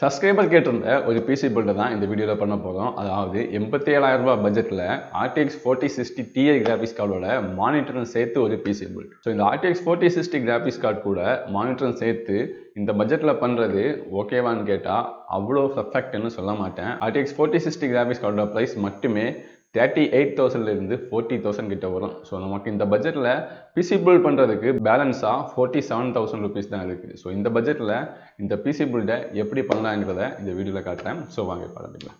Subscriber கேட்டிருந்த ஒரு PC build தான் இந்த வீடியோவில் பண்ண போகிறோம். அதாவது 87,000 ரூபாய் பட்ஜெட்டில் RTX 4060 Ti கிராஃபிக்ஸ் கார்டோட மானிட்டரும் சேர்த்து ஒரு பிசி பில்ட். ஸோ இந்த RTX 4060 கிராஃபிக்ஸ் கார்டு கூட மானிட்டரும் சேர்த்து இந்த பட்ஜெட்டில் பண்ணுறது ஓகேவான்னு கேட்டால் அவ்வளோ பர்ஃபெக்ட்னு சொல்ல மாட்டேன். RTX 4060 கிராஃபிக்ஸ் கார்டோட ப்ரைஸ் மட்டுமே 38,000 40,000 கிட்ட வரும். ஸோ நமக்கு இந்த பட்ஜெட்டில் பிசி பில்ட் பண்ணுறதுக்கு பேலன்ஸாக 47,000 ருபீஸ் தான் இருக்குது. ஸோ இந்த பட்ஜெட்டில் இந்த பிசி பில்டை எப்படி பண்ணலாங்கிறத இந்த வீடியோவில் காட்டுறேன். ஸோ வாங்க ஆரம்பிக்கலாம்.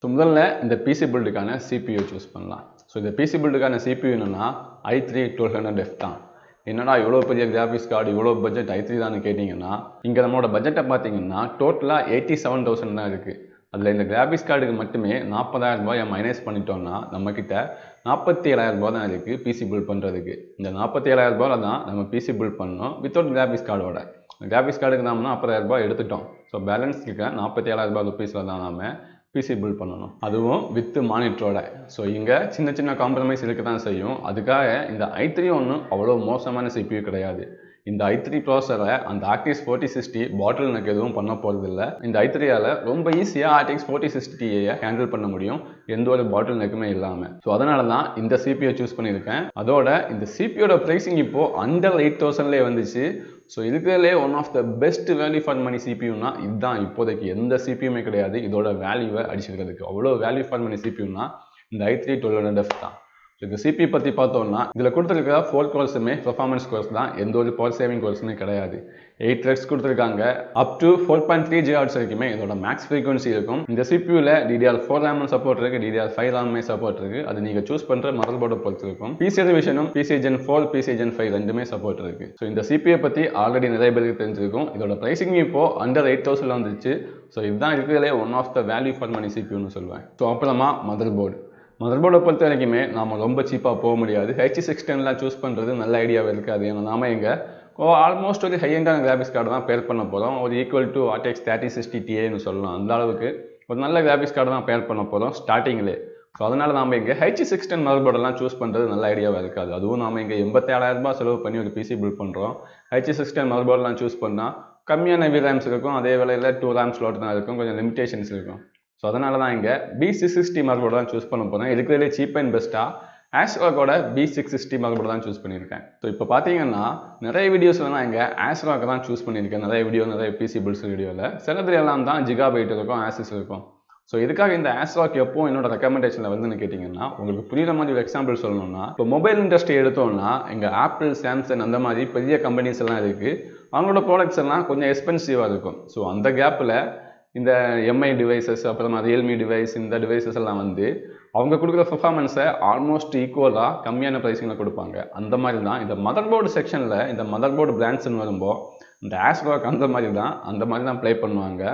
ஸோ முதல்ல இந்த பிசி பில்டுக்கான CPU சூஸ் பண்ணலாம். ஸோ இந்த பிசி பில்டுக்கான CPU என்னன்னா i3 1200F தான். என்னடா இவ்வளோ பெரிய கிராஃபிக்ஸ் கார்டு இவ்வளோ பட்ஜெட் i3 தான் கேட்டிங்கன்னா, இங்கே நம்மளோட பட்ஜெட்டை பார்த்தீங்கன்னா டோட்டலாக 87,000 தான் இருக்குது. அதில் இந்த கிராஃபிக்ஸ் கார்டுக்கு மட்டுமே 40,000 ரூபாயை மைனஸ் பண்ணிட்டோம்னா நம்மக்கிட்ட 47,000 ரூபாய் தான் இருக்குது பிசி பில்ட் பண்ணுறதுக்கு. இந்த 47,000 ரூபாயில் தான் நம்ம பிசி பில்ட் பண்ணோம் வித்தவுட் கிராஃபிக்ஸ் கார்டோட. கிராஃபிக்ஸ் கார்டுக்கு நாம 40,000 ரூபாய் எடுத்துட்டோம். ஸோ பேலன்ஸ் இருக்க 47,000 ருபீஸில் தான் நாம் பிசி பில்ட் பண்ணணும், அதுவும் வித் மானிட்டரோட. ஸோ இங்கே சின்ன சின்ன காம்ப்ரமைஸ் இருக்க தான் செய்யும். அதுக்காக இந்த i3 ஒன்றும் அவ்வளோ மோசமான CPU கிடையாது. இந்த i3 ப்ராசரை அந்த RTX 4060 பாட்டில் எனக்கு எதுவும் பண்ண போகிறதில்ல. இந்த i3ஆல் ரொம்ப ஈஸியாக RTX 4060 Tiயை ஹேண்டில் பண்ண முடியும், எந்த ஒரு பாட்டில் நெக்குமே இல்லாமல். ஸோ அதனால தான் இந்த CPU சூஸ் பண்ணியிருக்கேன். அதோட இந்த CPUயோட ப்ரைஸிங் இப்போது அண்டர் 8,000லே வந்துச்சு. ஸோ இருக்கிறதுலே one of the best value for money சிபியூனா இதுதான். இப்போதைக்கு எந்த சிபியுமே கிடையாது இதோட வேல்யூவை அடிச்சிருக்கிறதுக்கு. அவ்வளோ வேல்யூ ஃபார் மணி சிபியூனா இந்த i3 1200F தான். ஸோ இந்த CPU பற்றி பார்த்தோம்னா இதில் கொடுத்துருக்க 4 கோர்ஸுமே பெர்ஃபார்மன்ஸ் கோர்ஸ் தான், எந்த ஒரு பவர் சேவிங் கோர்ஸுமே கிடையாது. 8 த்ரெட்ஸ் கொடுத்துருக்காங்க. அப் டு 4.3 GHz வரைக்குமே இதோட மேக்ஸ் ஃப்ரீக்வன்சி இருக்கும். இந்த CPUவில் DDR4 RAM சப்போர்ட் இருக்குது, DDR5 RAM சப்போர்ட் இருக்குது. அது நீங்கள் சூஸ் பண்ணுற மதர் போர்டை பொறுத்து இருக்கும். PC ரிவிஷனும் PC Gen 4 PC Gen 5 ரெண்டுமே சப்போர்ட் இருக்குது. ஸோ இந்த CPU பற்றி ஆல்ரெடி நிறைய பேருக்கு தெரிஞ்சிருக்கும். இதோட ப்ரைஸிங் இப்போது அண்டர் 8,000 வந்துச்சு. ஸோ இதுதான் இருக்கிறதுலே one of the value for money சிபியூன்னு சொல்லுவேன். ஸோ அப்புறமா மதர் போர்டை பொறுத்த வரைக்குமே நாம் ரொம்ப சீப்பாக போக முடியாது. H610 சூஸ் பண்ணுறது நல்ல ஐடியாவே இருக்காது. ஏன்னா நாம் இங்கே ஆல்மோஸ்ட் ஒரு ஹை எண்டான கிராஃபிக்ஸ் கார்டு தான் பேர் பண்ண போகிறோம். ஒரு ஈக்குவல் டு RTX 3060 Tiன்னு சொல்லலாம். அந்த அளவுக்கு ஒரு நல்ல கிராஃபிக்ஸ் கார்டு தான் பேர் பண்ண போகிறோம் ஸ்டார்டிங்லே. ஸோ அதனால் நாம் இங்கே H610 மதர் போர்டெல்லாம் சூஸ் பண்ணுறது நல்ல ஐடியாவாக இருக்காது. அதுவும் நாம் இங்கே 87,000 ரூபாய் செலவு பண்ணி ஒரு பிசி பில்ட் பண்ணுறோம். H610 மதர் போர்டெலாம் சூஸ் பண்ணால் கம்மியான VRAMs இருக்கும், அதே வேளையில் 2 RAM ஸ்லாட் தான் இருக்கும், கொஞ்சம் லிமிடேஷன்ஸ் இருக்கும். ஸோ அதனால தான் இங்கே B660 மதர் போர்டு தான் சூஸ் பண்ண போகிறேன். இருக்கிறதுலே சீப் அண்ட் பெஸ்ட்டாக ஆஸ்ராக்கோட B660 மதர் போர்டு தான் சூஸ் பண்ணியிருக்கேன். ஸோ இப்போ பார்த்தீங்கன்னா நிறைய வீடியோஸில் நான் இங்கே ஆஸ்ராக் தான் சூஸ் பண்ணியிருக்கேன். நிறைய பிசி பில்ட்ஸ் வீடியோவில் சிலதுலாம் தான் ஜிகாபைட் இருக்கும், ஆசிஸ் இருக்கும். ஸோ இதுக்காக இந்த ஆஸ்ராக் எப்போ என்னோட ரெக்கமெண்டேஷனில் வந்துன்னு கேட்டிங்கன்னா, உங்களுக்கு புரியுற மாதிரி ஒரு எக்ஸாம்பிள் சொல்லணும்னா, இப்போ மொபைல் இண்டஸ்ட்ரி எடுத்தோம்னா இங்கே ஆப்பிள், சாம்சங் அந்த மாதிரி பெரிய கம்பெனிஸ் எல்லாம் இருக்குது. அவங்களோட ப்ராடக்ட்ஸ் எல்லாம் கொஞ்சம் எக்ஸ்பென்சிவாக இருக்கும். ஸோ அந்த கேப்பில் இந்த MI டிவைசஸ் அப்புறமா ரியல்மி டிவைஸ் இந்த டிவைசஸ் எல்லாம் வந்து அவங்க கொடுக்குற பெர்ஃபார்மன்ஸை ஆல்மோஸ்ட் ஈக்குவலாக கம்மியான ப்ரைஸிங்கில் கொடுப்பாங்க. அந்த மாதிரி தான் இந்த மதர் போர்டு செக்ஷனில் இந்த மதர் போர்டு பிராண்ட்ஸ்ன்னு வரும்போது இந்த ஆஸ்ராக் அந்த மாதிரி தான் ப்ளே பண்ணுவாங்க.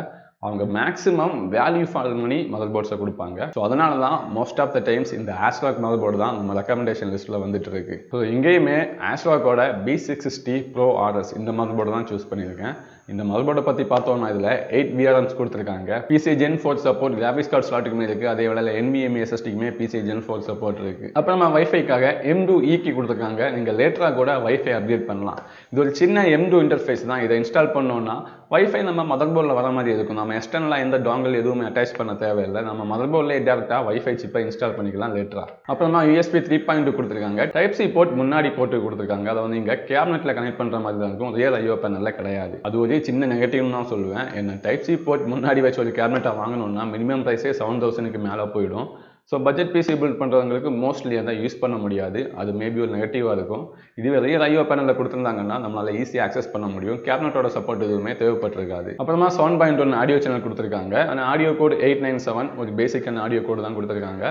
அவங்க maximum value for money mother போர்ட்ஸை கொடுப்பாங்க. ஸோ அதனால தான் மோஸ்ட் ஆஃப் த டைம்ஸ் இந்த ஆஸ்ராக் மதர் போர்டு தான் நம்ம ரெக்கமெண்டேஷன் லிஸ்ட்டில் வந்துட்டு இருக்கு. ஸோ இங்கேயுமே ஆஸ்ராக்கோட B660 Pro RS இந்த மதர் போர்டு தான் சூஸ் பண்ணியிருக்கேன். இந்த மதர் போர்டை பற்றி பார்த்தோம்னா இதில் 8 VRAMs கொடுத்துருக்காங்க. PC Gen 4 support graphics card ஸ்லாட்டுக்குமே இருக்குது, அதே வேளையில் NVMe SSDக்குமே PC Gen 4 சப்போர்ட் இருக்குது. அப்புறமா வைஃபைக்காக M2E கீ கொடுத்துருக்காங்க. நீங்கள் லேட்டராக கூட வைஃபை அப்டேட் பண்ணலாம். இது ஒரு சின்ன M2 இன்டர்ஃபேஸ் தான். இதை இன்ஸ்டால் பண்ணோன்னா வைஃபை நம்ம மதர் போர்டில் வர மாதிரி இருக்கும். நம்ம எக்ஸ்டர்னலாக எந்த டாங்கல் எதுவுமே அட்டாச் பண்ண தேவையில்லை. நம்ம மதர் போர்ட்லேயே டேரெக்டாக வைஃபை சிப்பை இன்ஸ்டால் பண்ணிக்கலாம் லேட்டராக. அப்புறமா USB 3.2 கொடுத்துருக்காங்க. Type C போர்ட் முன்னாடி போட்டு கொடுத்துருக்காங்க. அதை வந்து இங்கே கேபினெட்டில் கனெக்ட் பண்ணுற மாதிரி தான் இருக்கும், ரியல் IO பேனலில் கிடையாது. அது ஒரு சின்ன நெகட்டிவ்னு தான் சொல்லுவேன். என்ன Type C போர்ட் முன்னாடி வச்சு ஒரு கேபினெட்டாக வாங்கணும்னா மினிமம் ப்ரைஸே 7,000க்கு மேலே போயிடும். ஸோ பட்ஜெட் பிசி பில்ட் பண்ணுறவங்களுக்கு மோஸ்ட்லி அதை யூஸ் பண்ண முடியாது. அது மேபி ஒரு நெகட்டிவாக இருக்கும். இதுவே ரியல் IO பேனலில் கொடுத்துருந்தாங்கன்னா நம்மளால் ஈஸியாக ஆக்சஸ் பண்ண முடியும். கேபினட்டோட சப்போர்ட் எதுவுமே தேவைப்பட்டிருக்காது. அப்புறமா 7.1 ஆடியோ சேனல் கொடுத்துருக்காங்க. ஆனால் ஆடியோ கோட் 897 ஒரு பேசிக்கான ஆடியோ கோடு தான் கொடுத்துருக்காங்க.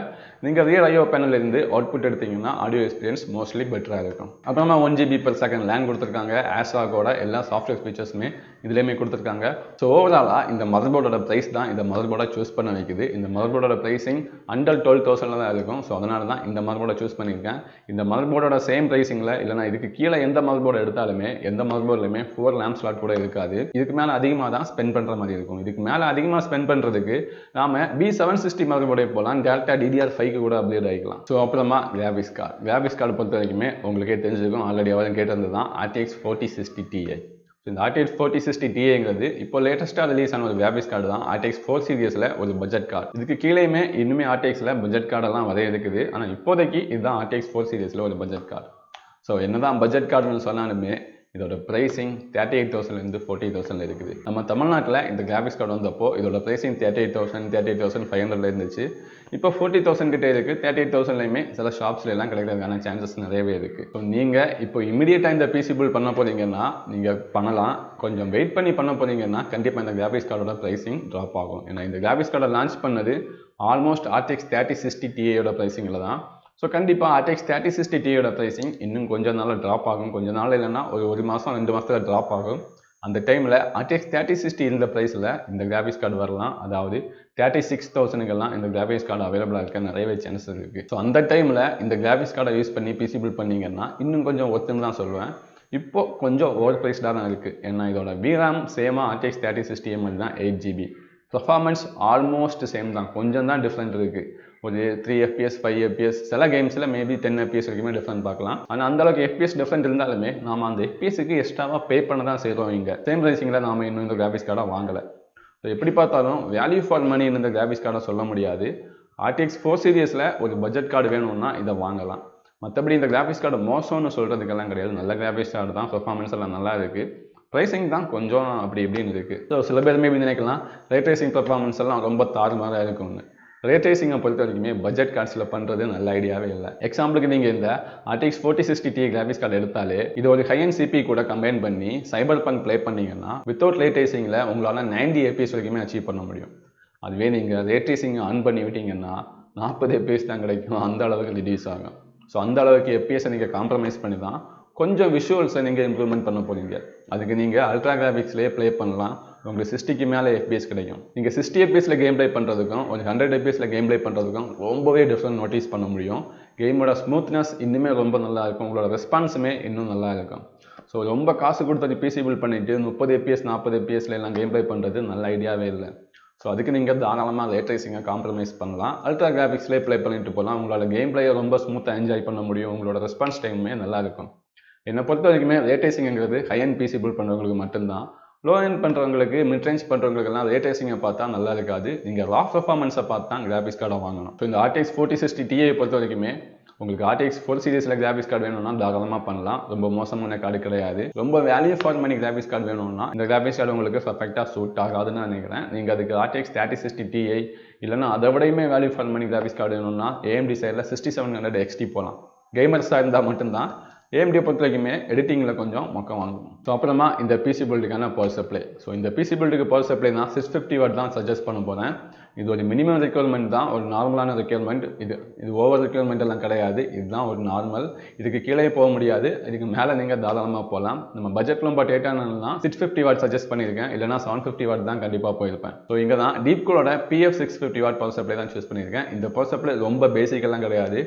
நீங்கள் ரியல் IO பேனல் இருந்து அவுட்புட் எடுத்தீங்கன்னா ஆடியோ எக்ஸ்பீரியன்ஸ் மோஸ்ட்லி பெட்டராக இருக்கும். அப்புறமா 1 GB/s லேண்ட் கொடுத்துருக்காங்க. ஆஸ்ராக்கோட எல்லா சாஃப்ட்வேர் ஃபீச்சர்ஸுமே இதுலேயுமே கொடுத்துருக்காங்க. ஸோ ஓவராலாக இந்த மதர் போர்டோட ப்ரைஸ் தான் இந்த மதர் போர்டை சூஸ் பண்ண வைக்குது. இந்த மதர் போர்டோட ப்ரைஸிங் அண்டர் 12,000 தான் இருக்கும். ஸோ அதனால தான் இந்த மதர் போர்டை சூஸ் பண்ணியிருக்கேன். இந்த மதர் போர்டோட சேம் ப்ரைஸிங்கில் இல்லைனா இதுக்கு கீழே எந்த மதர் போர்டு எடுத்தாலுமே எந்த மதர் போர்ட்லையுமே 4 RAM ஸ்லாட் கூட இருக்காது. இதுக்கு மேலே அதிகமாக தான் ஸ்பெண்ட் பண்ணுற மாதிரி இருக்கும். இதுக்கு மேலே அதிகமாக ஸ்பெண்ட் பண்ணுறதுக்கு நாம் B760 மதர் போர்டே போகலாம், டேரெக்டாக DDR5க்கு கூட அப்டேட் ஆகிக்கலாம். ஸோ அப்புறமா கிராஃபிக்ஸ் கார்டு பொறுத்த வரைக்குமே உங்களுக்கே தெரிஞ்சிருக்கும், ஆல்ரெடி அவரும் கேட்டிருந்தது தான் RTX 4060 Ti. இந்த RTX 4060 Tiங்கிறது இப்போ லேட்டஸ்ட்டாக ரிலீஸ் ஆன ஒரு கிராஃபிக்ஸ் கார்டு தான் RTX 4 சீரியஸில் ஒரு பட்ஜெட் கார்டு. இதுக்கு கீழேயுமே இன்னுமே RTXல பட்ஜெட் கார்டெல்லாம் வரைய இருக்குது. ஆனால் இப்போதைக்கு இதுதான் RTX 4 சீரியஸில் ஒரு பட்ஜெட் கார்டு. ஸோ என்னதான் பட்ஜெட் கார்டுன்னு சொன்னாலுமே இதோட ப்ரைஸிங் 38,000 40,000 இருக்குது. நம்ம தமிழ்நாட்டில் இந்த கிராஃபிக்ஸ் கார்டு வந்தப்போ இதோட ப்ரைஸிங் 38,000 38,500 இருந்துச்சு. இப்போ 40,000 கிட்டே இருக்குது. 38,000லையுமே சில ஷாப்ஸ்ல எல்லாம் கிடைக்கிறதுக்கான சான்சஸ் நிறையவே இருக்குது. ஸோ நீங்கள் இப்போ இமீடியட்டாக இந்த பிசி பில்ட் பண்ண போறீங்கன்னா நீங்கள் பண்ணலாம். கொஞ்சம் வெயிட் பண்ணி பண்ண போறீங்கன்னா கண்டிப்பாக இந்த கிராஃபிக்ஸ் கார்டோட ப்ரைஸிங் ட்ராப் ஆகும். ஏன்னா இந்த கிராஃபிக்ஸ் கார்டை லான்ச் பண்ணது ஆல்மோஸ்ட் RTX 3060 Tiயோட ப்ரைஸிங்கில் தான். ஸோ கண்டிப்பாக RTX 3060 Tiயோட ப்ரைஸிங் இன்னும் கொஞ்சம் நாளில் ட்ராப் ஆகும். கொஞ்சம் நாள் இல்லைன்னா ஒரு மாதம் 2 மாதத்தில் ட்ராப் ஆகும். அந்த டைமில் RTX 3060 இந்த ப்ரைஸில் இந்த கிராஃபிக்ஸ் கார்டு வரலாம். அதாவது 36,000க்கெல்லாம் இந்த கிராஃபிக்ஸ் கார்டு அவைலபிளாக இருக்க நிறையவே சான்சஸ் இருக்குது. ஸோ அந்த டைமில் இந்த கிராஃபிக்ஸ் கார்டை யூஸ் பண்ணி பிசி பில்ட் பண்ணிங்கன்னா இன்னும் கொஞ்சம் ஒர்த்துன்னு தான் சொல்லுவேன். இப்போ கொஞ்சம் ஓவர் ப்ரைஸ்டாக தான் இருக்குது. ஏன்னா இதோட VRAM சேமாக RTX 3060 மாதிரி தான் 8GB. பர்ஃபார்மன்ஸ் ஆல்மோஸ்ட் சேம் தான். கொஞ்சம் தான் டிஃப்ரெண்ட் இருக்குது. ஒரு 3 FPS 5 FPS சில கேம்ஸில் மேபி 10 FPS வரைக்குமே டிஃப்ரெண்ட் பார்க்கலாம். ஆனால் அந்தளவுக்கு FPS டிஃப்ரெண்ட் இருந்தாலுமே நாம் அந்த FPSக்கு எக்ஸ்ட்ராவாக பே பண்ண தான் செய்கிறோம். இங்கே சேம் ப்ரைஸிங்கில் நாம் இன்னும் இந்த கிராஃபிக்ஸ் கார்டை வாங்கலை. ஸோ எப்படி பார்த்தாலும் வேல்யூ ஃபார் மணி இந்த கிராஃபிக்ஸ் கார்டை சொல்ல முடியாது. RTX 4 சீரியஸில் ஒரு பட்ஜெட் கார்டு வேணும்னா இதை வாங்கலாம். மற்றபடி இந்த கிராஃபிக்ஸ் கார்டு மோசம்னு சொல்கிறதுக்கெல்லாம் கிடையாது. நல்ல கிராஃபிக்ஸ் கார்டு தான். பர்ஃபார்மன்ஸ் எல்லாம் நல்லா இருக்குது. ப்ரைஸிங் தான் கொஞ்சம் அப்படி இப்படின்னு இருக்குது. ஸோ சில பேருமே இப்படி நினைக்கலாம் ரே ட்ரேசிங் பர்ஃபார்மன்ஸ் எல்லாம் ரொம்ப தாறுமாறாக இருக்கும்னு. ரே ட்ரேசிங்கை பொறுத்த வரைக்குமே பட்ஜெட் கார்ட்ஸில் பண்ணுறது நல்ல ஐடியாவே இல்லை. எக்ஸாம்பிளுக்கு நீங்கள் இந்த RTX 4060 Ti கிராஃபிக்ஸ் கார்டு எடுத்தாலே இது ஒரு ஹை அண்ட் CPU கூட கம்பைன் பண்ணி சைபர் பங்க் ப்ளே பண்ணிங்கன்னா வித்தவுட் ரே ட்ரேசிங்கில் உங்களால் 90 FPS வரைக்குமே அச்சீவ் பண்ண முடியும். அதுவே நீங்கள் ரே ட்ரேசிங்கை ஆன் பண்ணி விட்டீங்கன்னா 40 FPS தான் கிடைக்கும். அந்த அளவுக்கு ரிடியூஸ் ஆகும். ஸோ அந்த அளவுக்கு FPSை நீங்கள் காம்ப்ரமைஸ் பண்ணி தான் கொஞ்சம் விஷுவல்ஸை நீங்கள் இம்ப்ரூவ்மெண்ட் பண்ண போகிறீங்க. அதுக்கு நீங்கள் அல்ட்ரா கிராஃபிக்ஸ்லேயே ப்ளே பண்ணலாம். உங்களுக்கு 60க்கு மேலே FPS கிடைக்கும். நீங்கள் 60 FPSல கேம் ப்ளே பண்ணுறதுக்கும் ஒரு 100 FPSல கேம் ப்ளே பண்ணுறதுக்கும் ரொம்பவே டிஃப்ரெண்ட் நோட்டீஸ் பண்ண முடியும். கேமோட ஸ்மூத்னஸ் இன்னுமே ரொம்ப நல்லா இருக்கும். உங்களோட ரெஸ்பான்ஸுமே இன்னும் நல்லா இருக்கும். ஸோ ரொம்ப காசு கொடுத்து பிசி பில்ட் பண்ணிவிட்டு 30 FPS 40 FPSல எல்லாம் கேம் ப்ளே பண்ணுறது நல்ல ஐடியாவே இல்லை. ஸோ அதுக்கு நீங்கள் தாராளமாக ரே ட்ரேசிங்கை காம்ப்ரமைஸ் பண்ணலாம். அல்ட்ரா கிராஃபிக்ஸ்லேயே ப்ளே பண்ணிட்டு போகலாம். உங்களோட கேம் பிளேயை ரொம்ப ஸ்மூத்தாக என்ஜாய் பண்ண முடியும். உங்களோட ரெஸ்பான்ஸ் டைமுமே நல்லா இருக்கும். என்னை பொறுத்த வரைக்குமே ரே ட்ரேசிங்கிறது ஹை அண்ட் பிசி பில்ட் பண்ணுறவங்களுக்கு மட்டும்தான். லோ எண்ட் பண்ணுறவங்களுக்கு மிட் ரேஞ்ச் பண்ணுறவங்களுக்கெல்லாம் ரே ட்ரேசிங்கை பார்த்தா நல்லா இருக்காது. நீங்கள் ரா பர்ஃபார்மன்ஸை பார்த்து தான் கிராஃபிக்ஸ் கார்டை வாங்கணும். ஸோ இந்த RTX 4060 Ti பொறுத்த வரைக்குமே உங்களுக்கு RTX 4 சீரிஸில் கிராஃபிக்ஸ் கார்டு வேணும்னா தாராளமாக பண்ணலாம். ரொம்ப மோசமான கார்டு கிடையாது. ரொம்ப value for money graphics card வேணும்னா இந்த கிராஃபிக்ஸ் கார்டு உங்களுக்கு பர்ஃபெக்டாக சூட் ஆகாதுன்னு நினைக்கிறேன். நீங்கள் அதுக்கு RTX 3060 Ti இல்லைனா அதை விடையுமே value for money graphics card வேணும்னா AMD சைடில் 6700 XT போகலாம். கேமர்ஸாக இருந்தால் மட்டும்தான். AMD பொறுத்த வரைக்குமே எடிட்டிங்கில் கொஞ்சம் மொக்கம் வாங்கும். ஸோ அப்புறமா இந்த பிசி பில்டுக்கான பவர் சப்ளை. ஸோ இந்த பிசி பில்டுக்கு பவர் சப்ளை நான் 650 வாட் தான் சஜஸ்ட் பண்ண போகிறேன். இது ஒரு மினிமம் ரெக்யர்மெண்ட் தான். ஒரு நார்மலான ரெக்யர்மெண்ட். இது ஓவர் ரெக்யர்மெண்ட் எல்லாம் கிடையாது. இதுதான் ஒரு நார்மல். இதுக்கு கீழே போக முடியாது. இதுக்கு மேலே நீங்கள் தாராளமாக போகலாம். நம்ம பட்ஜெட் ரொம்ப டேட்டானா 650 வாட் சஜஸ்ட் பண்ணியிருக்கேன். இல்லைனா 750 வாட் தான் கண்டிப்பாக போயிருப்பேன். ஸோ இங்கே தான் டீப்கூலோட PF 650 வாட் பவர் சப்ளை தான் சூஸ் பண்ணியிருக்கேன். இந்த பவர் சப்ளை ரொம்ப பேசிக்கெல்லாம் கிடையாது.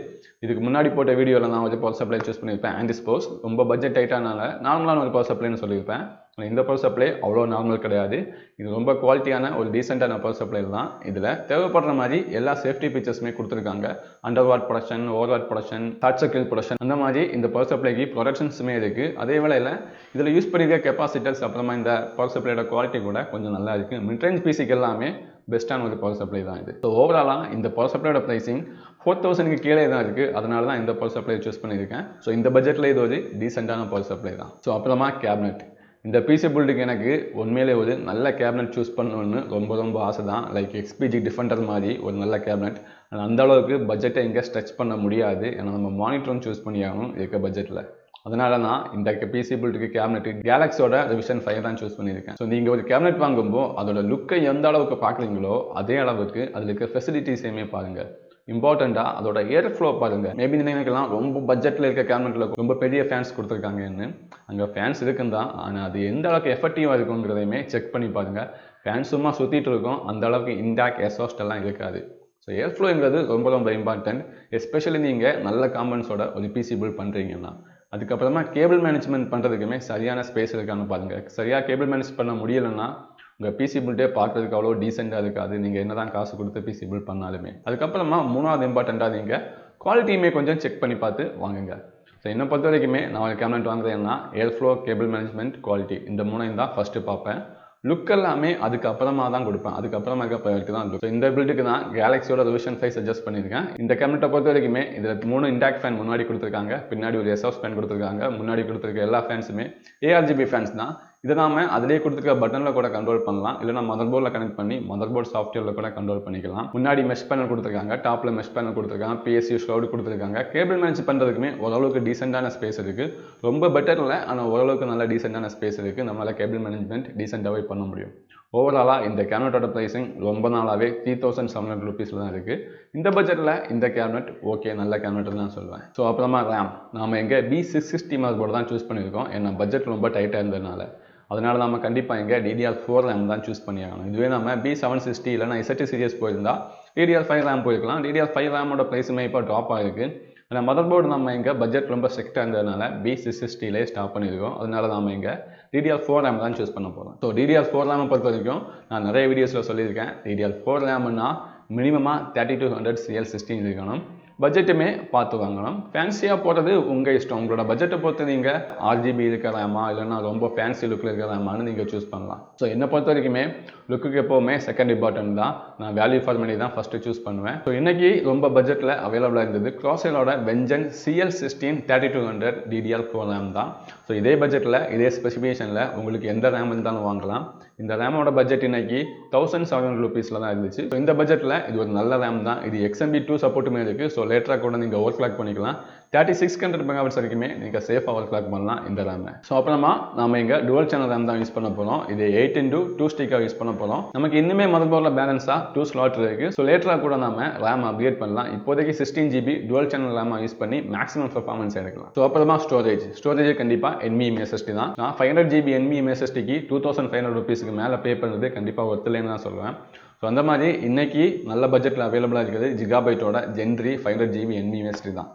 இதுக்கு முன்னாடி போட்ட வீடியோவில் நான் ஒரு பவர் சப்ளை சூஸ் பண்ணியிருப்பேன். அண்ட் ஸ்போஸ் ரொம்ப பட்ஜெட் டைட்டானால நார்மலான ஒரு பவர் சப்ளைன்னு சொல்லியிருப்பேன். இந்த பவர் சப்ளை அவ்வளோ நார்மல் கிடையாது. இது ரொம்ப குவாலிட்டியான ஒரு டீசெண்டான பவர் சப்ளை தான். இதில் தேவைப்படுற மாதிரி எல்லா சேஃப்டி ஃபீச்சர்ஸுமே கொடுத்துருக்காங்க. Under what production, over what production, short circuit production, அந்த மாதிரி இந்த பவர் சப்ளைக்கு ப்ரொடக்ஷன்ஸுமே இருக்குது. அதே வேளையில் இதில் யூஸ் பண்ணியிருக்க கெப்பாசிட்டர்ஸ் அப்புறமா இந்த பவர் சப்ளையோட குவாலிட்டி கூட கொஞ்சம் நல்லா இருக்குது. மிட்ரேஞ்ச் பிசிக்கு எல்லாமே பெஸ்ட்டான ஒரு பவர் சப்ளை தான் இது. ஸோ ஓவராலாக இந்த பவர் சப்ளையோட ப்ரைஸிங் 4000க்கு கீழே தான் இருக்குது. அதனால தான் இந்த பவர் சப்ளை சூஸ் பண்ணியிருக்கேன். ஸோ இந்த பட்ஜெட்டில் இது ஒரு டீசெண்டான பவர் சப்ளை தான். ஸோ அப்புறமா கேபினெட். இந்த பிசி பில்டுக்கு எனக்கு உண்மையிலே ஒரு நல்ல கேபினெட் சூஸ் பண்ணணும்னு ரொம்ப ஆசை தான். லைக் XPG டிஃபெண்டர் மாதிரி ஒரு நல்ல கேபினெட். அந்த அளவுக்கு பட்ஜெட்டை எங்கே ஸ்ட்ரெச் பண்ண முடியாது. ஏன்னா நம்ம மானிட்டரும் சூஸ் பண்ணியாகணும் இருக்க பட்ஜெட்டில். அதனால நான் இந்த பிசி பில்டுக்கு கேபினெட் கேலக்ஸோட ரிவிஷன் 5 தான் சூஸ் பண்ணியிருக்கேன். ஸோ நீங்கள் ஒரு கேபினெட் வாங்கும்போது அதோட லுக்கை எந்த அளவுக்கு பார்க்குறீங்களோ அதே அளவுக்கு அதில் இருக்க ஃபெசிலிட்டிஸையுமே பாருங்கள். இம்பார்ட்டண்ட்டாக அதோட ஏர் ஃப்ளோ பாருங்கள். மேபி நினைக்கலாம் ரொம்ப பட்ஜெட்டில் இருக்க கேபினெட்டில் ரொம்ப பெரிய ஃபேன்ஸ் கொடுத்துருக்காங்கன்னு. அங்கே ஃபேன்ஸ் இருக்குன்னு தான். ஆனால் அது எந்த அளவுக்கு எஃபெக்டிவாக இருக்குங்கிறதையுமே செக் பண்ணி பாருங்கள். ஃபேன்ஸ் சும்மா சுற்றிட்டு இருக்கும். அந்த அளவுக்கு இன்டாக் எக்ஸாஸ்ட் எல்லாம் இருக்காது. ஸோ ஏர் ஃப்ளோங்கிறது ரொம்ப இம்பார்ட்டன்ட். எஸ்பெஷலி நீங்கள் நல்ல காம்பனன்ஸோட ஒரு பிசி பில்ட் பண்ணுறீங்கன்னா. அதுக்கப்புறமா கேபிள் மேனேஜ்மெண்ட் பண்ணுறதுக்குமே சரியான ஸ்பேஸ் இருக்கான்னு பாருங்கள். சரியாக கேபிள் மேனேஜ் பண்ண முடியலைன்னா உங்கள் பிசி பில்டே பார்க்குறதுக்கு அவ்வளோ டீசெண்டாக இருக்காது. நீங்கள் என்ன தான் காசு கொடுத்து பிசி பில்ட் பண்ணாலுமே. அதுக்கப்புறமா மூணாவது இம்பார்ட்டண்ட்டாக நீங்கள் குவாலிட்டியுமே கொஞ்சம் செக் பண்ணி பார்த்து வாங்குங்க. ஸோ என்னை பொறுத்த வரைக்குமே நான் ஒரு கேபினெட் வாங்குறேன்னா air flow, cable management, quality இந்த மூணையும் தான் ஃபஸ்ட்டு பார்ப்பேன். லுக் எல்லாமே அதுக்கப்புறமா தான் கொடுப்பேன். அதுக்கப்புறமா இருக்க ப்ரையாரிட்டி தான் லுக். ஸோ இந்த பில்டுக்கு தான் கேலக்ஸியோட ரிவிஷன் 5 சஜஸ்ட் பண்ணியிருக்கேன். இந்த கேபினெட்டை பொறுத்த வரைக்குமே இதில் 3 இன்டாக்ட் ஃபேன் முன்னாடி கொடுத்துருக்காங்க, பின்னாடி ஒரு எஸ்எஃப் ஃபேன் கொடுத்துருக்காங்க. முன்னாடி கொடுத்துருக்க எல்லா ஃபேன்ஸுமே ஏஆர்ஜிபி ஃபேன்ஸ் தான். இதை நாம அதிலே கொடுத்துருக்க பட்டனில் கூட கண்ட்ரோல் பண்ணலாம், இல்லைனா மதர் போர்டில் கனெக்ட் பண்ணி மதர் போர்ட் சாஃப்ட்வேரில் கூட கண்ட்ரோல் பண்ணிக்கலாம். முன்னாடி மெஷ் பேனல் கொடுத்துருக்காங்க, டாப்பில் மெஷ் பேனல் கொடுத்துருக்காங்க, பிஎஸ்சி ஷவுட் கொடுத்துருக்காங்க. கேபிள் மேனேஜ் பண்ணுறதுக்குமே ஓரளவுக்கு டீசெண்டான ஸ்பேஸ் இருக்குது. ரொம்ப பெட்டர் இல்லை, ஆனால் ஓரளவுக்கு நல்ல டீசெண்டான ஸ்பேஸ் இருக்குது. நம்மளால் கேபிள் மேனேஜ்மெண்ட் டீசெண்டாகவே பண்ண முடியும். ஓவராலாக இந்த கேபினட்டோட ப்ரைஸிங் ரொம்ப நாளாகவே 3700 rupeesல தான் இருக்குது. இந்த பட்ஜெட்டில் இந்த கேபினட் ஓகே, நல்ல கேபினட் தான் சொல்லுவேன். ஸோ அப்புறமா ரேம் நாம் எங்கே B660 மதர் போர்டு தான் சூஸ் பண்ணியிருக்கோம். ஏன்னா பட்ஜெட் ரொம்ப டைட்டாக இருந்ததுனால. அதனால் நம்ம கண்டிப்பாக இங்கே DDR4 ரேம் தான் சூஸ் பண்ணியாகணும். இதுவே நம்ம B760 இல்லைனா SAT சீரியஸ் போயிருந்தா DDR5 ரேம் போயிருக்கலாம். DDR5 ரேமோட ப்ரைஸுமே இப்போ ட்ராப் ஆகிருக்கு. ஆனால் மதர் போர்டு நம்ம இங்கே பட்ஜெட் ரொம்ப ஸ்ட்ரிக்டாக இருந்ததுனால B660லே ஸ்டாப் பண்ணியிருக்கோம். அதனால நம்ம இங்கே DDR4 ரேம் தான் சூஸ் பண்ண போகிறோம். ஸோ DDR4 ரேமை பொறுத்த வரைக்கும் நான் நிறைய வீடியோஸில் சொல்லியிருக்கேன். DDR4 ரேம்னா மினிமமாக 3200 CL16 இருக்கணும். பட்ஜெட்டுமே பார்த்து வாங்கணும். ஃபேன்சியாக போகிறது உங்கள் இஷ்டம். உங்களோட பட்ஜெட்டை பொறுத்து நீங்கள் RGB இருக்கிற ரேமா இல்லைனா ரொம்ப ஃபேன்சி லுக்கில் இருக்கிற ரேமான்னு நீங்கள் சூஸ் பண்ணலாம். ஸோ என்னை பொறுத்த வரைக்குமே லுக்குக்கு எப்போவுமே செகண்ட் இம்பார்ட்டன்ட் தான். நான் வேல்யூ ஃபார் மணி தான் ஃபஸ்ட்டு சூஸ் பண்ணுவேன். ஸோ இன்றைக்கி ரொம்ப பட்ஜெட்டில் அவைலபிளாக இருந்தது க்ராஸைலோட வெஞ்சன் CL16 3200 DDR4 ரேம் தான். ஸோ இதே பட்ஜெட்டில் இதே ஸ்பெசிஃபிகேஷனில் உங்களுக்கு எந்த ரேம் இருந்தாலும் வாங்கலாம். இந்த ரேமோட பட்ஜெட் இன்னைக்கு 1700 rupeesல தான் இருந்துச்சு. ஸோ இந்த பட்ஜெட்டில் இது ஒரு நல்ல ரேம் தான். இது XMB2 சப்போர்ட்டுமே இருக்குது. ஸோ லேட்டராக கூட நீங்கள் ஓவர் கிளாக் பண்ணிக்கலாம். 3600 MHz வரைக்குமே நீங்கள் சேஃபாக ஓவர் கிளாக் பண்ணலாம் இந்த ரேமை. ஸோ அப்புறமா நம்ம இங்கே டுவல் சேனல் ரேம் தான் யூஸ் பண்ண போகிறோம். இது 8x2 ஸ்டிக்காக யூஸ் பண்ண போகிறோம். நமக்கு இன்னுமே மதர் போர்டில் பேலன்ஸாக 2 ஸ்லாட் இருக்குது. ஸோ லேட்டராக கூட நம்ம ரேம் அப்கிரேட் பண்ணலாம். இப்போதைக்கு 16GB டுவல் சேனல் ரேமாக யூஸ் பண்ணி மேக்ஸிமம் பெர்ஃபார்மன்ஸ் எடுக்கலாம். ஸோ அப்புறமா ஸ்டோரேஜ் கண்டிப்பாக NVMe SSD தான். நான் 500GB NVMe SSDக்கு 2500 rupeesக்கு மேலே பே பண்ணுறது கண்டிப்பாக ஒத்துலேன்னு தான் சொல்லுவேன். ஸோ அந்த மாதிரி இன்னைக்கு நல்ல பட்ஜெட்டில் அவைலபிளாக இருக்குது ஜிகாபைட்டோட Gen 3 500GB NVMe SSD தான்.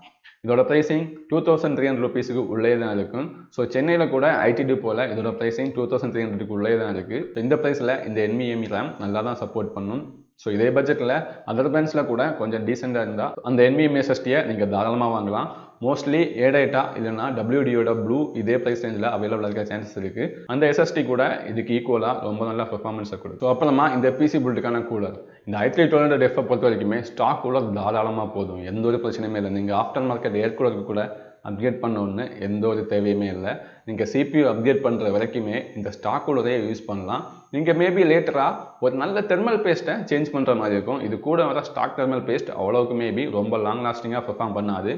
இதோட ப்ரைஸிங் 2300 rupeesக்கு உள்ளே தான் இருக்கும். ஸோ சென்னையில் கூட ஐடி டிப்போல இதோட ப்ரைஸிங் 2300க்கு உள்ளே தான் இருக்குது. இந்த ப்ரைஸில் இந்த NVMe RAM நல்லா தான் சப்போர்ட் பண்ணும். ஸோ இதே பட்ஜெட்டில் அதர் பிராண்ட்ஸில் கூட கொஞ்சம் டீசெண்டாக இருந்தால் அந்த NVMe SSDயை நீங்கள் தாராளமாக வாங்கலாம். மோஸ்ட்லி ஏடேட்டா இல்லைனா WDயோட ப்ளூ இதே ப்ரைஸ் ரேஞ்சில் அவைலபிளாக இருக்க சான்சஸ் இருக்குது. அந்த SSD கூட இதுக்கு ஈக்குவலாக ரொம்ப நல்ல பெர்ஃபார்மன்ஸை கொடுக்கும். ஸோ அப்புறமா இந்த PC பில்டுக்கான கூலர் இந்த i3-1200F பொறுத்த வரைக்குமே ஸ்டாக் கூலர் தாராளமாக போதும். எந்த ஒரு பிரச்சனையுமே இல்லை. நீங்கள் ஆஃப்டர் மார்க்கெட் ஏர் கூலருக்கு கூட அப்கிரேட் பண்ணணுன்னு எந்த ஒரு தேவையுமே இல்லை. நீங்கள் CPU அப்கிரேட் பண்ணுற வரைக்குமே இந்த ஸ்டாக் கூலரே யூஸ் பண்ணலாம். நீங்கள் மேபி லேட்டராக ஒரு நல்ல தெர்மல் பேஸ்ட்டை சேஞ்ச் பண்ணுற மாதிரி இருக்கும். இது கூட வர ஸ்டாக் தெர்மல் பேஸ்ட் அவ்வளோக்கு மேபி ரொம்ப லாங் லாஸ்டிங்காக பெர்ஃபார்ம் பண்ணாது.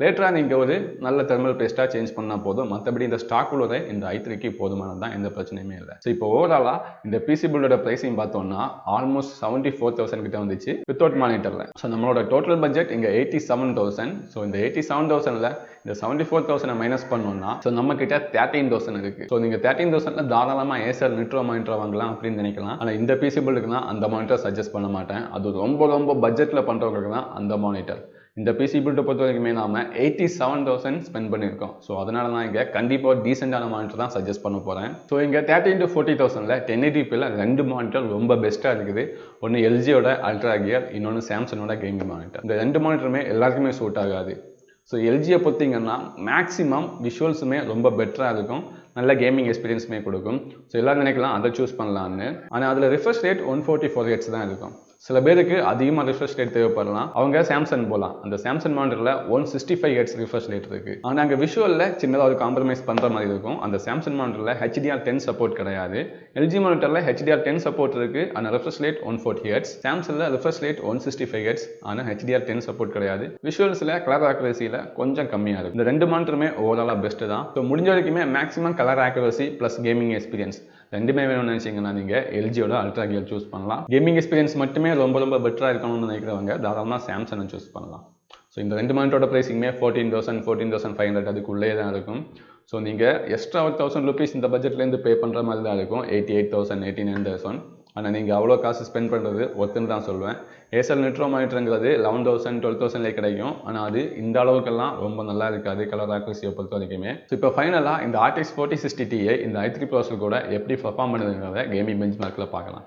லேட்டராக நீங்கள் ஒரு நல்ல தெர்மல் பேஸ்ட்டாக சேஞ்ச் பண்ணால் போதும். மற்றபடி இந்த ஸ்டாக் கூலரே இந்த i3க்கு போதுமானது தான், எந்த பிரச்சனையுமே இல்லை. ஸோ இப்போ ஓவராலாக இந்த PC பில்டோட ப்ரைஸிங் பார்த்தோம்னா ஆல்மோஸ்ட் 74,000 கிட்ட வந்துச்சு வித்தவுட் மானிட்டரில். ஸோ நம்மளோட டோட்டல் பட்ஜெட் இங்கே 87,000. ஸோ இந்த 87,000ல் இந்த 74,000 மைனஸ் பண்ணோம்னா ஸோ நம்ம கிட்ட 13,000 இருக்கு. ஸோ நீங்கள் 13,000ல தாராளமாக ஏசர் நிட்ரோ மானிட்டர் வாங்கலாம் அப்படின்னு நினைக்கலாம். ஆனால் இந்த PC பில்டுக்கு தான் அந்த மானிட்டர் சஜஸ்ட் பண்ண மாட்டேன். அது ரொம்ப பட்ஜெட்டில் பண்ணுறவங்களுக்கு தான் அந்த மானிட்டர். இந்த PC பில்டை பொறுத்த வரைக்குமே நாம 87,000 ஸ்பெண்ட் பண்ணியிருக்கோம். ஸோ அதனால நான் இங்கே கண்டிப்பாக டீசெண்டான மானிட்டர் தான் சஜஸ்ட் பண்ண போகிறேன். ஸோ இங்கே 30x40,000ல் 1080pல 2 மானிட்டர் ரொம்ப பெஸ்ட்டாக இருக்குது. ஒன்று LGயோட அல்ட்ரா கியர், இன்னொன்று சாம்சங்கோட கேமிங் மானிட்டர். இந்த 2 மானிட்டருமே எல்லாருக்குமே சூட் ஆகாது. ஸோ LGயை பொறுத்தீங்கன்னா மேக்ஸிமம் விஷுவல்ஸுமே ரொம்ப பெட்டராக இருக்கும், நல்ல கேமிங் எக்ஸ்பீரியன்ஸுமே கொடுக்கும். ஸோ எல்லாரும் நினைக்கலாம் அதை சூஸ் பண்ணலான்னு. ஆனால் அதில் ரிஃப்ரெஷ் ரேட் 144 Hz தான் இருக்கும். சில பேருக்கு அதிகமாக ரிஃப்ரெஷ் ரேட் தேவைப்படலாம், அவங்க சாம்சங் போகலாம். அந்த சாம்சங் மானிட்டரில் 165 Hz ரிஃப்ரெஷ் ரேட் இருக்குது. ஆனால் அங்கே விஷுவலில் சின்னதாக ஒரு காம்ப்ரமைஸ் பண்ணுற மாதிரி இருக்கும். அந்த சாம்சங் மானிட்டரில் HDR10 சப்போர்ட் கிடையாது. LG மானிட்டரில் HDR10 சப்போர்ட் இருக்குது, ஆனால் ரிஃப்ரெஷ் ரேட் 140 Hz. சாம்சங்கில் ரிஃப்ரெஷ் ரேட் 165 Hz, ஆனால் HDR10 சப்போர்ட் கிடையாது. விஷுவல்ஸில் கலர் ஆக்குரேசியில் கொஞ்சம் கம்மியாக இருக்கும். இந்த 2 மானிட்டருமே ஓவராலாக பெஸ்ட்டு தான். ஸோ முடிஞ்ச வரைக்குமே maximum colour accuracy plus gaming experience ரெண்டுமே வேணும்னு நினைச்சீங்கன்னா நீங்கள் LGயோட அல்ட்ரா கியர் சூஸ் பண்ணலாம். கேமிங் எக்ஸ்பீரியன்ஸ் மட்டுமே ரொம்ப பெட்டராக இருக்கணும்னு நினைக்கிறவங்க தாராளமாக சாம்சங்கை சூஸ் பண்ணலாம். ஸோ இந்த 2 மானிட்டரோட ப்ரைஸிங்குமே 14,000 14,500 அதுக்குள்ளே தான் இருக்கும். ஸோ நீங்கள் எக்ஸ்ட்ரா 1,000 rupees இந்த பட்ஜெட்லேருந்து பே பண்ணுற மாதிரி தான் இருக்கும். 88,000 89,000. ஆனால் நீங்கள் அவ்வளோ காசு ஸ்பெண்ட் பண்ணுறது ஒருத்தன்னு தான் சொல்லுவேன். ஏசர் நிட்ரோ மானிட்டருங்கிறது 11,000 12,000 கிடைக்கும். ஆனால் அது இந்த அளவுக்கெல்லாம் ரொம்ப நல்லா இருக்காது கலர் ஆக்குரேசியை பொறுத்த வரைக்குமே. ஸோ இப்போ ஃபைனலாக இந்த RTX 4060 Ti இந்த i3 ப்ராசஸர் கூட எப்படி பெர்ஃபார்ம் பண்ணுதுங்கிறத கேமிங் பெஞ்ச் மார்க்கில் பார்க்கலாம்.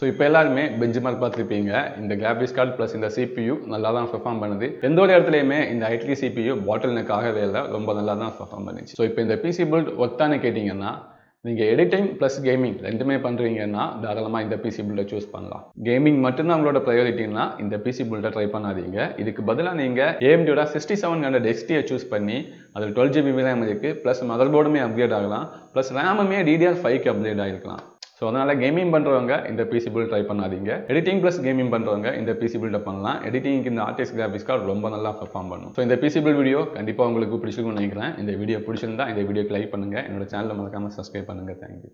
ஸோ இப்போ எல்லாருமே பெஞ்ச்மார்க் பார்த்துருப்பீங்க. இந்த கிராஃபிக்ஸ் கார்டு ப்ளஸ் இந்த CPU நல்லா தான் பெர்ஃபார்ம் பண்ணுது. எந்த ஒரு இடத்துலையுமே இந்த i3 CPU பாட்டில் நெக் ஆகவே இல்லை, ரொம்ப நல்லா தான் பெர்ஃபார்ம் பண்ணிச்சு. ஸோ இப்போ இந்த PC பில்ட் ஒர்த்தானு கேட்டிங்கன்னா, நீங்கள் எடிட்டிங் ப்ளஸ் கேமிங் ரெண்டுமே பண்ணுறீங்கன்னா தாராளமாக இந்த PC பில்டை சூஸ் பண்ணலாம். கேமிங் மட்டும்தான் உங்களோட ப்ரையாரிட்டின்னா இந்த PC பில்டை ட்ரை பண்ணாதீங்க. இதுக்கு பதிலாக நீங்கள் AMDயோட 6700 XTயை சூஸ் பண்ணி அதில் 12GB RAM இருக்குது, ப்ளஸ் மதர் போர்டுமே அப்கிரேட் ஆகலாம், ப்ளஸ் ரேமுமே DDR5க்கு அப்கிரேட் ஆகிருக்கலாம். ஸோ அதனால் கேமிங் பண்ணுறவங்க இந்த PC பில்ட் ட்ரை பண்ணாதீங்க. எடிட்டிங் ப்ளஸ் கேமிங் பண்ணுறவங்க இந்த PC பில்டை பண்ணலாம். எடிட்டிங்க்கு இந்த RTX கிராஃபிக்ஸ் கார்டு ரொம்ப நல்லா பெர்ஃபார்ம் பண்ணும். ஸோ இந்த PC பில்ட் வீடியோ கண்டிப்பாக உங்களுக்கு பிடிச்சிருக்கும்னு நினைக்கிறேன். இந்த வீடியோ பிடிச்சிருந்தா இந்த வீடியோக்கு லைக் பண்ணுங்கள். என்னோட சேனலை மறக்காமல் சப்ஸ்கிரைப் பண்ணுங்கள். தேங்க்யூ.